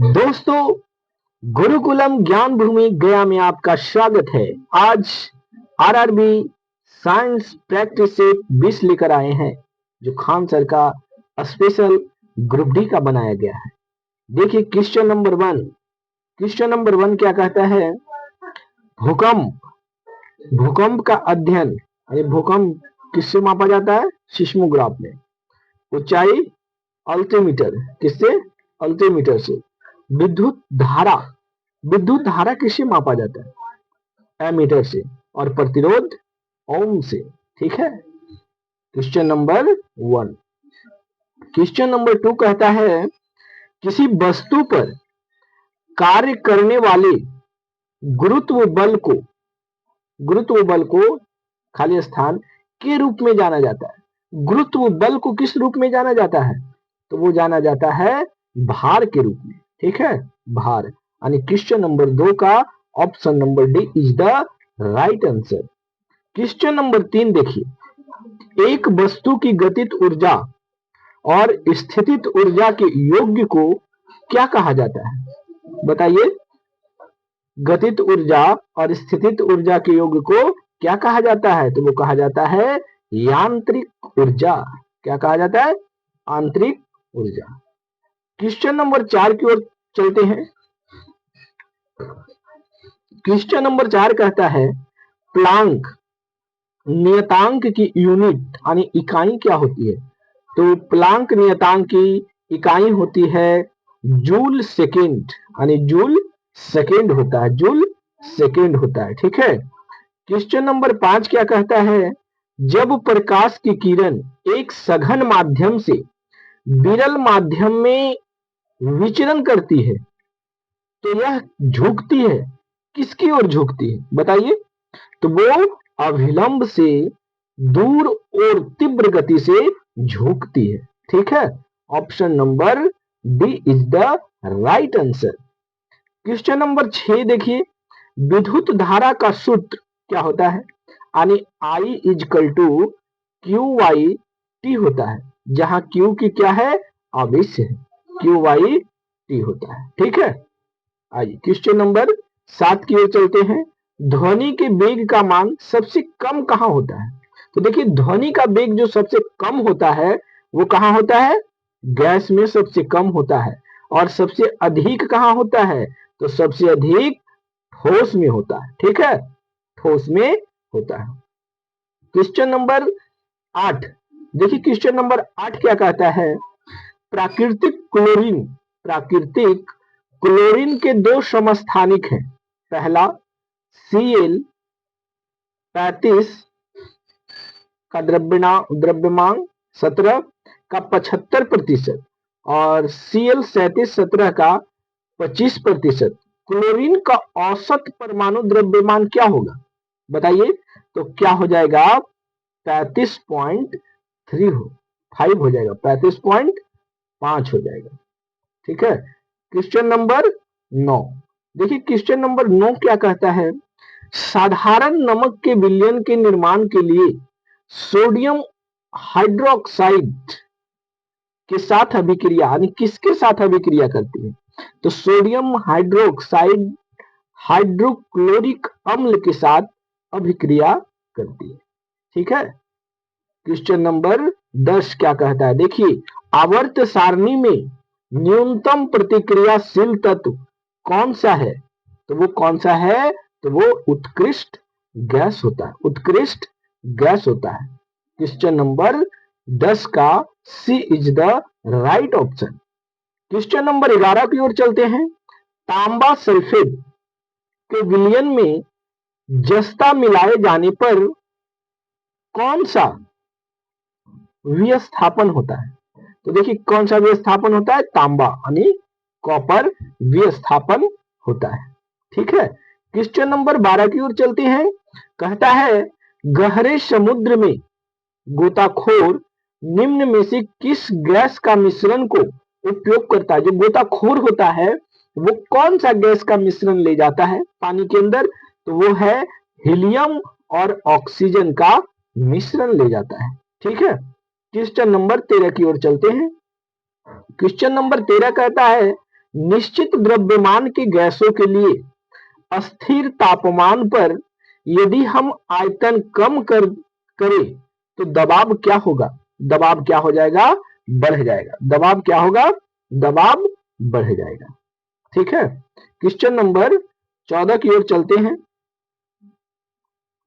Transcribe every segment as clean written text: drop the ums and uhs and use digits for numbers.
दोस्तों, गुरुकुलम ज्ञान भूमि गया में आपका स्वागत है। आज आरआरबी साइंस प्रैक्टिस सेट 20 लेकर आए हैं, जो खान सर का स्पेशल ग्रुप डी का बनाया गया है। देखिए क्वेश्चन नंबर 1। क्वेश्चन नंबर 1 क्या कहता है? भूकंप। भूकंप का अध्ययन, भूकंप किससे मापा जाता है? सिस्मोग्राफ में। ऊंचाई अल्टीमीटर, किससे? अल्टीमीटर से। विद्युत धारा, विद्युत धारा किससे मापा जाता है? एमीटर से। और प्रतिरोध ओम से। ठीक है, क्वेश्चन नंबर 1। क्वेश्चन नंबर 2 कहता है किसी वस्तु पर कार्य करने वाले गुरुत्व बल को खाली स्थान के रूप में जाना जाता है। गुरुत्व बल को किस रूप में जाना जाता है? तो वो जाना जाता है भार के रूप में। ठीक है, भार। यानी क्वेश्चन नंबर 2 का option number D is the right answer. Question number 3 देखिए, एक वस्तु की गतिज ऊर्जा और स्थितिज ऊर्जा के योग को क्या कहा जाता है? बताइए, गतिज ऊर्जा और स्थितिज ऊर्जा के योग को क्या कहा जाता है? तो वो कहा जाता है यांत्रिक ऊर्जा। क्या कहा जाता है? आंतरिक ऊर्जा। क्वेश्चन नंबर 4 की ओर चलते हैं। क्वेश्चन नंबर 4 कहता है प्लांक नियतांक की यूनिट यानी इकाई क्या होती है? तो प्लांक नियतांक की इकाई होती है जूल सेकेंड, यानी जूल सेकेंड होता है, जूल सेकेंड होता है। ठीक है, क्वेश्चन नंबर 5 क्या कहता है? जब प्रकाश की किरण एक सघन माध्यम से विरल माध्यम में विचरण करती है तो यह झुकती है, किसकी ओर झुकती है? बताइए। तो वो अभिलंब से दूर और तीव्र गति से झुकती है। ठीक है, option number D is the right answer. Question number 6 देखिए, विद्युत धारा का सूत्र क्या होता है? यानी I is equal to Q Y T होता है, जहां क्यू की क्या है? आवेश है, क्यू वाई टी होता है। ठीक है, आइए क्वेश्चन नंबर 7 की ओर चलते हैं। ध्वनि के वेग का मान सबसे कम कहां होता है? तो देखिए, ध्वनि का वेग जो सबसे कम होता है वो कहां होता है? गैस में सबसे कम होता है। और सबसे अधिक कहां होता है? तो सबसे अधिक ठोस में होता है। ठीक है, ठोस में होता है। क्वेश्चन नंबर 8 देखिए, क्वेश्चन नंबर 8 क्या कहता है? प्राकृतिक क्लोरीन के दो समस्थानिक हैं। पहला Cl35 का द्रव्यमान 17 का 75% और Cl37 17 का 25%। क्लोरीन का औसत परमाणु द्रव्यमान क्या होगा? बताइए। तो क्या हो जाएगा? 35.3 हो जाएगा, 35.5 हो जाएगा। ठीक है, क्वेश्चन नंबर 9 देखिए, क्वेश्चन नंबर 9 क्या कहता है? साधारण नमक के विलयन के निर्माण के लिए सोडियम हाइड्रोक्साइड के साथ अभिक्रिया, यानी किसके साथ अभिक्रिया करती है? तो सोडियम हाइड्रोक्साइड हाइड्रोक्लोरिक अम्ल के साथ अभिक्रिया करती है। ठीक है, क्वेश्चन नंबर 10 क्या कहता है? देखिए, आवर्त सारणी में न्यूनतम प्रतिक्रियाशील तत्व कौन सा है? तो वो कौन सा है? तो वो उत्कृष्ट गैस होता है, उत्कृष्ट गैस होता है। क्वेश्चन नंबर 10 का C is the right option. Question number 11 की ओर चलते हैं। तांबा सल्फेट के विलयन में जस्ता मिलाए जाने पर कौन सा विस्थापन होता है? तो देखिए, कौन सा विस्थापन होता है? तांबा यानी कॉपर विस्थापन होता है। ठीक है, क्वेश्चन नंबर 12 की ओर चलते हैं। कहता है गहरे समुद्र में गोताखोर निम्न में से किस गैस का मिश्रण को उपयोग करता है? जो गोताखोर होता है वो कौन सा गैस का मिश्रण ले जाता है पानी के अंदर? तो वो है हीलियम और ऑक्सीजन का मिश्रण ले जाता है। ठीक है, क्वेश्चन नंबर 13 की ओर चलते हैं। क्वेश्चन नंबर 13 कहता है निश्चित द्रव्यमान की गैसों के लिए अस्थिर तापमान पर यदि हम आयतन कम करें तो दबाव क्या होगा? दबाव क्या हो जाएगा? बढ़ जाएगा। दबाव क्या होगा? दबाव बढ़ जाएगा। ठीक है, क्वेश्चन नंबर 14 की ओर चलते हैं।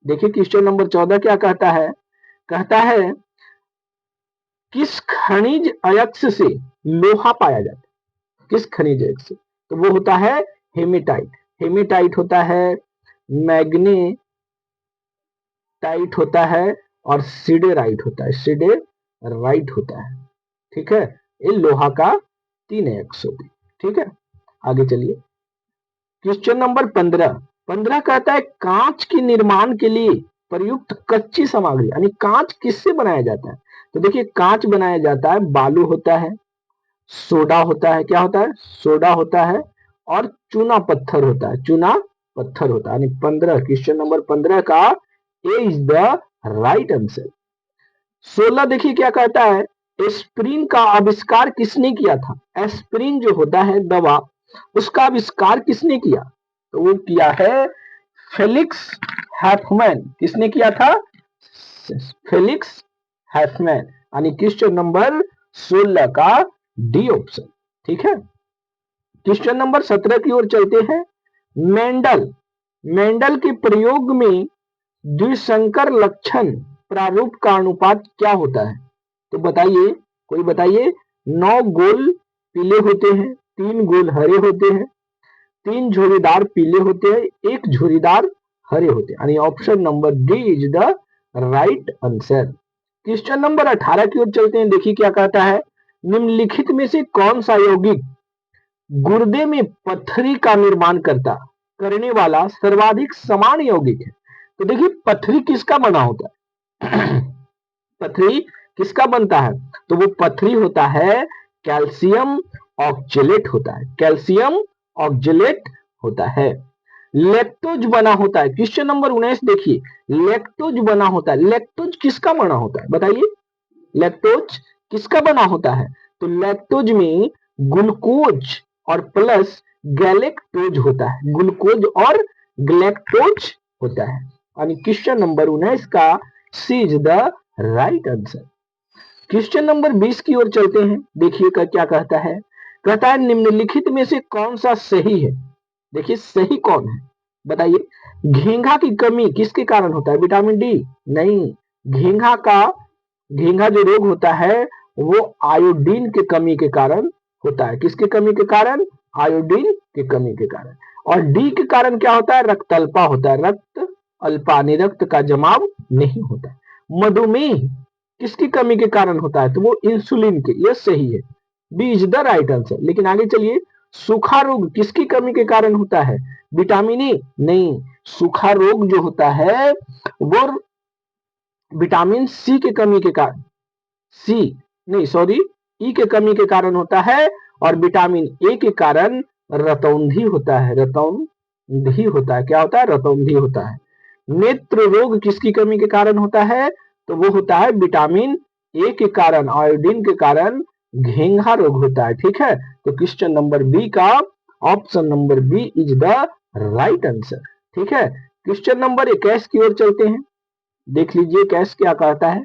देखिए क्वेश्चन नंबर 14 क्या कहता है? कहता है किस खनिज अयस्क से लोहा पाया जाता है? किस खनिज अयस्क से? तो वो होता है हेमेटाइट। हेमेटाइट होता है, मैग्नेटाइट होता है और सिडेराइट होता है। सिडेराइट होता है। ठीक है, ये लोहा का 3 अयस्क होते हैं। ठीक है, आगे चलिए। क्वेश्चन नंबर 15 कहता है कांच के निर्माण के लिए प्रयुक्त कच्ची सामग्री, यानी कांच किससे बनाया जाता है? तो देखिए कांच बनाया जाता है, बालू होता है, सोडा होता है, क्या होता है? सोडा होता है और चूना पत्थर होता है। चूना पत्थर होता है। यानी 15, क्वेश्चन नंबर 15 का ए इज द राइट आंसर। 16 देखिए क्या कहता है, एस्पिरिन का आविष्कार किसने किया था? एस्पिरिन जो होता है दवा, उसका आविष्कार किसने किया? तो वो किया है फेलिक्स हैफमैन। किसने किया था? फेलिक्स हैफमैन। यानी क्वेश्चन नंबर 16 का डी ऑप्शन। ठीक है, क्वेश्चन नंबर 17 की ओर चलते हैं। मेंडल के प्रयोग में द्विसंकर लक्षण प्रारूप का अनुपात क्या होता है? तो बताइए, कोई बताइए। 9 गोल पीले होते हैं, 3 गोल हरे होते हैं, 3 झुर्रीदार पीले होते हैं, 1 झुर्रीदार हरे होते हैं। यानी option number D is the right answer. Question number 18 की ओर चलते हैं। देखिए क्या कहता है, निम्नलिखित में से कौन सा यौगिक गुर्दे में पथरी का निर्माण करने वाला सर्वाधिक समान यौगिक है? तो देखिए पथरी किसका बना होता है? पथरी किसका बनता है? तो वो पथरी होता है कैल्शियम ऑक्जेलेट होता है। कैल्शियम ऑक्जेलेट होता है। लैक्टोज बना होता है। क्वेश्चन नंबर 19 देखिए, लैक्टोज बना होता है। लैक्टोज किसका बना होता है? बताइए, लैक्टोज किसका बना होता है? तो लैक्टोज में ग्लूकोज और प्लस गैलेक्टोज होता है। ग्लूकोज और गैलेक्टोज होता है। यानी क्वेश्चन नंबर 19 का C is the right answer. Question number 20 की ओर चलते हैं। देखिए क्या कहता है, कहता है निम्नलिखित में से कौन सा सही है? देखिए सही कौन है बताइए। घेंघा की कमी किसके कारण होता है? Vitamin D? नहीं, घेंघा जो रोग होता है वो आयोडीन की कमी के कारण होता है। किसकी कमी के कारण? आयोडीन की कमी के कारण। और डी के कारण क्या होता है? रक्त अल्पा होता है। रक्त अल्पा, रक्त का जमाव नहीं होता। मधुमेह किसकी कमी के कारण होता है? तो वो इंसुलिन के। यह सही है, B is the right answer. लेकिन आगे चलिए, सूखा रोग किसकी कमी के कारण होता है? Vitamin A? नहीं, सूखा रोग जो होता है वो विटामिन सी के कमी के कारण, सी नहीं सॉरी, ई के कमी के कारण होता है। और विटामिन ए के कारण रतौंधी होता है। रतौंधी होता है। क्या होता है? रतौंधी होता है। नेत्र रोग किसकी कमी के कारण होता है? तो वो होता है विटामिन ए के कारण, आयोडीन के कारण घेंघा रोग होता है। ठीक है, तो क्वेश्चन नंबर बी का option number B is the right answer. ठीक है, क्वेश्चन नंबर 21 की ओर चलते हैं। देख लीजिए कैश क्या कहता है।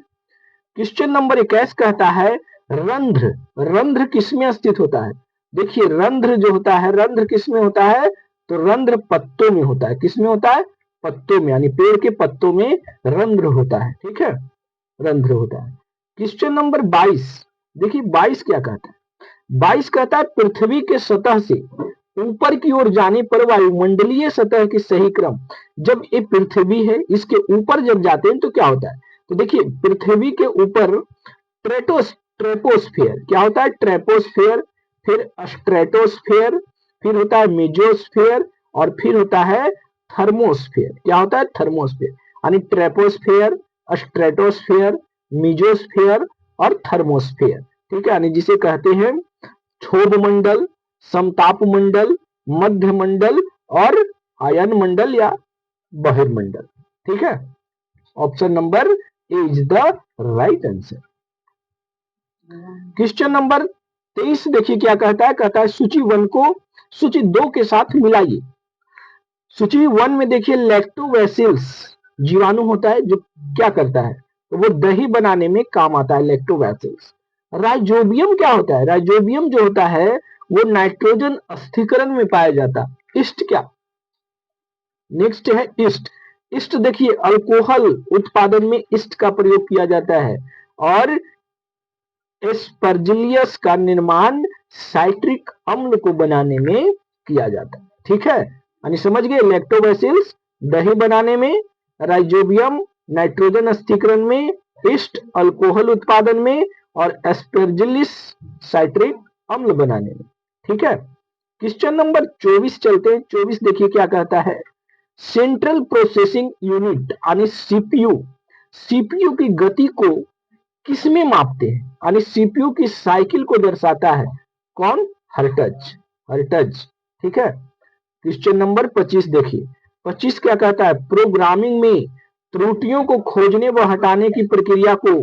क्वेश्चन नंबर 21 कहता है रंध्र। रंध्र किसमें स्थित होता है? देखिए रंध्र जो होता है, रंध्र किसमें होता है? तो रंध्र पत्तों में होता है। किसमें होता है? पत्तों में, यानी पेड़ के पत्तों में रंध्र होता है। ठीक है, रंध्र होता है। क्वेश्चन नंबर 22 देखिए 22 क्या कहता है। 22 कहता है पृथ्वी के सतह से ऊपर की ओर जाने पर वायुमंडलीय सतह की सही क्रम। जब ये पृथ्वी है इसके ऊपर जब जाते हैं तो क्या होता है? तो देखिए पृथ्वी के ऊपर ट्रेपोस्फेयर, क्या होता है? ट्रेपोस्फेयर, फिर स्ट्रेटोस्फेयर, फिर होता है मेजोस्फेयर और फिर होता है थर्मोस्फेयर। क्या होता है? थर्मोस्फेयर। यानी ट्रेपोस्फेयर, स्ट्रेटोस्फेयर, मेजोस्फेयर और थर्मोस्फेयर। ठीक है, यानी जिसे कहते हैं क्षोभ मंडल, समताप मंडल, मध्य मंडल और आयन मंडल या बहिर्मंडल। ठीक है, option number A is the right answer. Question number 23 देखिए क्या कहता है सूची 1 को सूची 2 के साथ मिलाइए। सूची 1 में देखिए लैक्टोबैसिलस जीवाणु होता है जो क्या करता है, तो वो दही बनाने में काम आता है लैक्टोबैसिलस। राइजोबियम क्या होता है, राइजोबियम जो होता है वो नाइट्रोजन अस्थिकरण में पाया जाता है। ईस्ट क्या, नेक्स्ट है ईस्ट। ईस्ट देखिए अल्कोहल उत्पादन में ईस्ट का प्रयोग किया जाता है और एस्परजिलियस का निर्माण साइट्रिक अम्ल को बनाने में किया जाता है। ठीक है, यानी समझ गए, लैक्टोबैसिलस दही बनाने में, राइजोबियम नाइट्रोजन अस्थिकरण में, ईस्ट अल्कोहल उत्पादन में और एस्परजिलिस साइट्रिक अम्ल बनाने में। ठीक है, क्वेश्चन नंबर 24 चलते हैं। 24 देखिए क्या कहता है, सेंट्रल प्रोसेसिंग यूनिट यानी सीपीयू, सीपीयू की गति को किसमें मापते हैं, यानी सीपीयू की साइकिल को दर्शाता है कौन, हर्ट्ज, हर्ट्ज। ठीक है, क्वेश्चन नंबर 25 देखिए। 25 क्या कहता है, प्रोग्रामिंग में त्रुटियों को खोजने व हटाने की प्रक्रिया को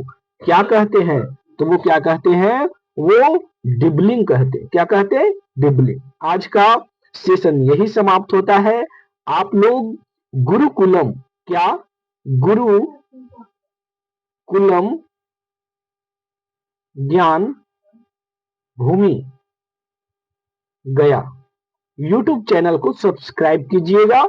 क्या कहते हैं, तो वो क्या कहते हैं, वो डिबलिंग कहते हैं। क्या कहते हैं, डिबलिंग। आज का सेशन यही समाप्त होता है। आप लोग गुरुकुलम, क्या, गुरुकुलम ज्ञान भूमि गया यूट्यूब चैनल को सब्सक्राइब कीजिएगा,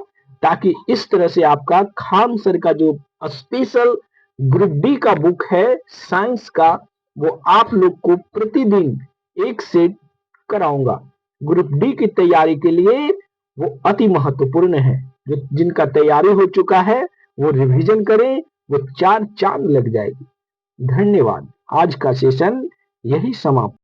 ताकि इस तरह से आपका खान सर का जो स्पेशल ग्रुप डी का बुक है साइंस का, वो आप लोग को प्रतिदिन एक सेट कराऊंगा। ग्रुप डी की तैयारी के लिए वो अति महत्वपूर्ण है। जो जिनका तैयारी हो चुका है वो रिवीजन करें, वो 4 चांद लग जाएगी। धन्यवाद। आज का सेशन यही समाप्त।